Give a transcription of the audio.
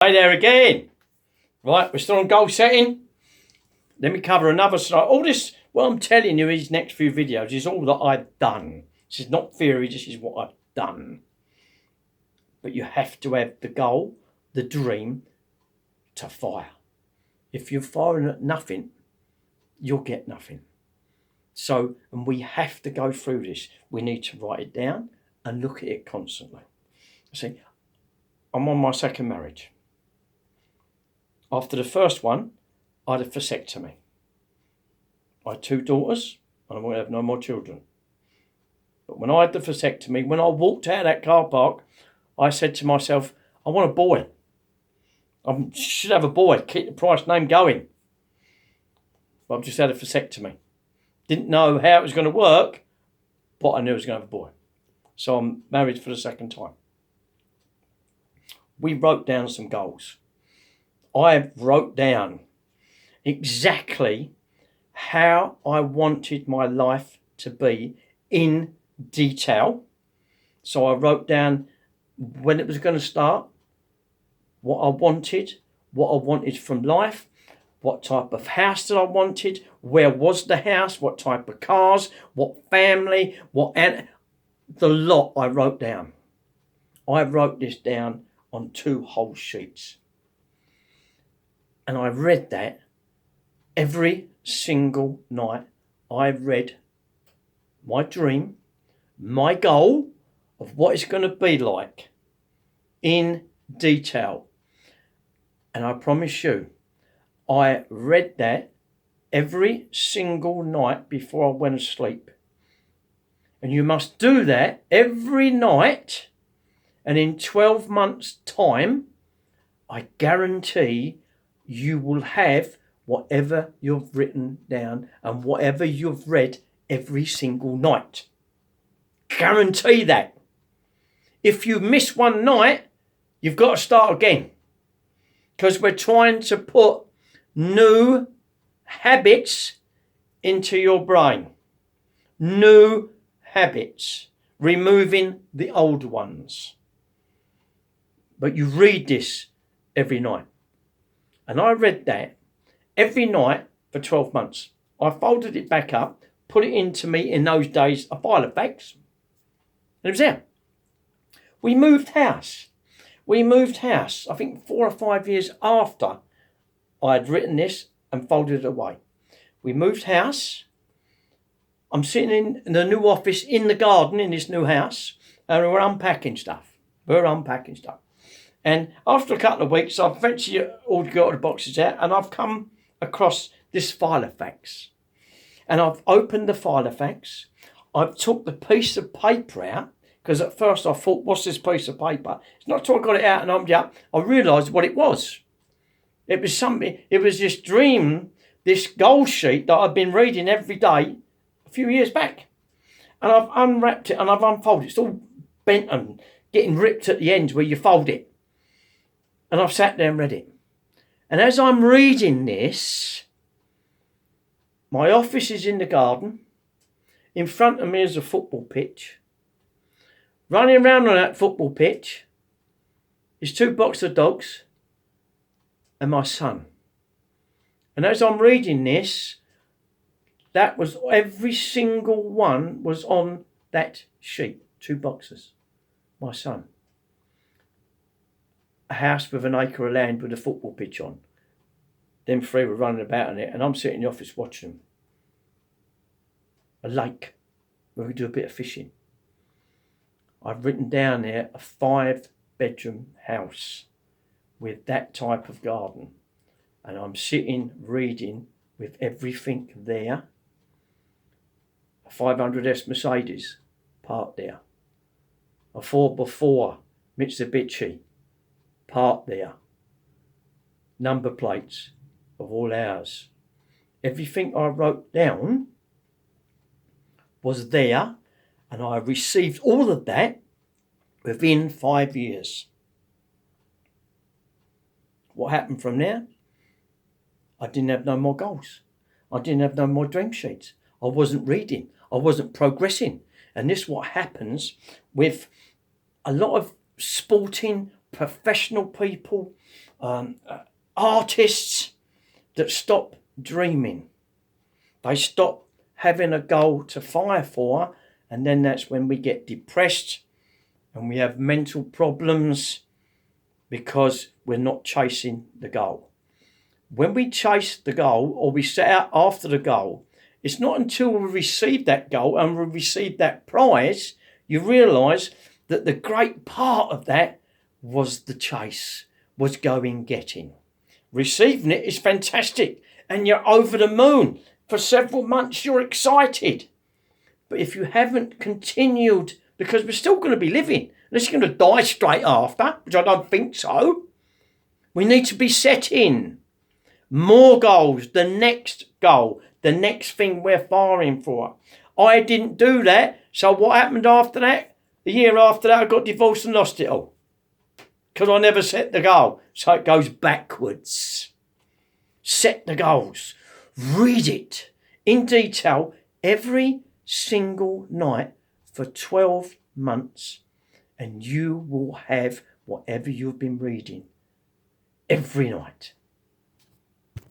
Hey there again. Right, we're still on goal setting. Let me cover another slide. All this, what I'm telling you, these next few videos is all that I've done. This is not theory, this is what I've done. But you have to have the goal, the dream, to fire. If you're firing at nothing, you'll get nothing. So, and we have to go through this. We need to write it down and look at it constantly. See, I'm on my second marriage. After the first one, I had a vasectomy. I had 2 daughters and I won't have no more children. But when I had the vasectomy, when I walked out of that car park, I said to myself, I want a boy. I should have a boy, keep the Price name going. But I've just had a vasectomy. Didn't know how it was going to work, but I knew I was going to have a boy. So I'm married for the second time. We wrote down some goals. I wrote down exactly how I wanted my life to be in detail. So I wrote down when it was going to start, what I wanted from life, what type of house that I wanted, where was the house, what type of cars, what family, the lot I wrote down. I wrote this down on 2 whole sheets. And I read that every single night. I read my dream, my goal of what it's going to be like in detail. And I promise you, I read that every single night before I went to sleep. And you must do that every night. And in 12 months' time, I guarantee you will have whatever you've written down and whatever you've read every single night. Guarantee that. If you miss one night, you've got to start again. Because we're trying to put new habits into your brain. New habits. Removing the old ones. But you read this every night. And I read that every night for 12 months. I folded it back up, put it into me in those days, a file of facts. And it was there. We moved house. I think 4 or 5 years after I had written this and folded it away. We moved house. I'm sitting in the new office in the garden in this new house, and we're unpacking stuff. And after a couple of weeks, I've eventually all got the boxes out, and I've come across this file of facts. And I've opened the file of facts. I've took the piece of paper out, because at first I thought, what's this piece of paper? It's not until I got it out and opened it up, I realised what it was. It was this dream, this goal sheet that I've been reading every day a few years back. And I've unwrapped it and I've unfolded it. It's all bent and getting ripped at the ends where you fold it. And I've sat there and read it. And as I'm reading this, my office is in the garden. In front of me is a football pitch. Running around on that football pitch is 2 boxer dogs and my son. And as I'm reading this, that was every single one was on that sheet. 2 boxers, my son. A house with an acre of land with a football pitch on. Them 3 were running about in it, and I'm sitting in the office watching them. A lake where we do a bit of fishing. I've written down there a 5-bedroom house with that type of garden. And I'm sitting reading with everything there. A 500S Mercedes parked there. A 4x4 Mitsubishi parked there. Number plates of all ours. Everything I wrote down was there, and I received all of that within 5 years. What happened from there? I didn't have no more goals. I didn't have no more dream sheets. I wasn't reading. I wasn't progressing. And this is what happens with a lot of sporting professional people, artists that stop dreaming. They stop having a goal to fire for, and then that's when we get depressed and we have mental problems because we're not chasing the goal. When we chase the goal or we set out after the goal, it's not until we receive that goal and we receive that prize, you realise that the great part of that was the chase, was going getting. Receiving it is fantastic and you're over the moon. For several months you're excited. But if you haven't continued, because we're still going to be living, unless you're going to die straight after, which I don't think so, we need to be setting more goals, the next goal, the next thing we're firing for. I didn't do that, so what happened after that? A year after that I got divorced and lost it all. Because I never set the goal. So it goes backwards. Set the goals. Read it in detail every single night for 12 months and you will have whatever you've been reading every night.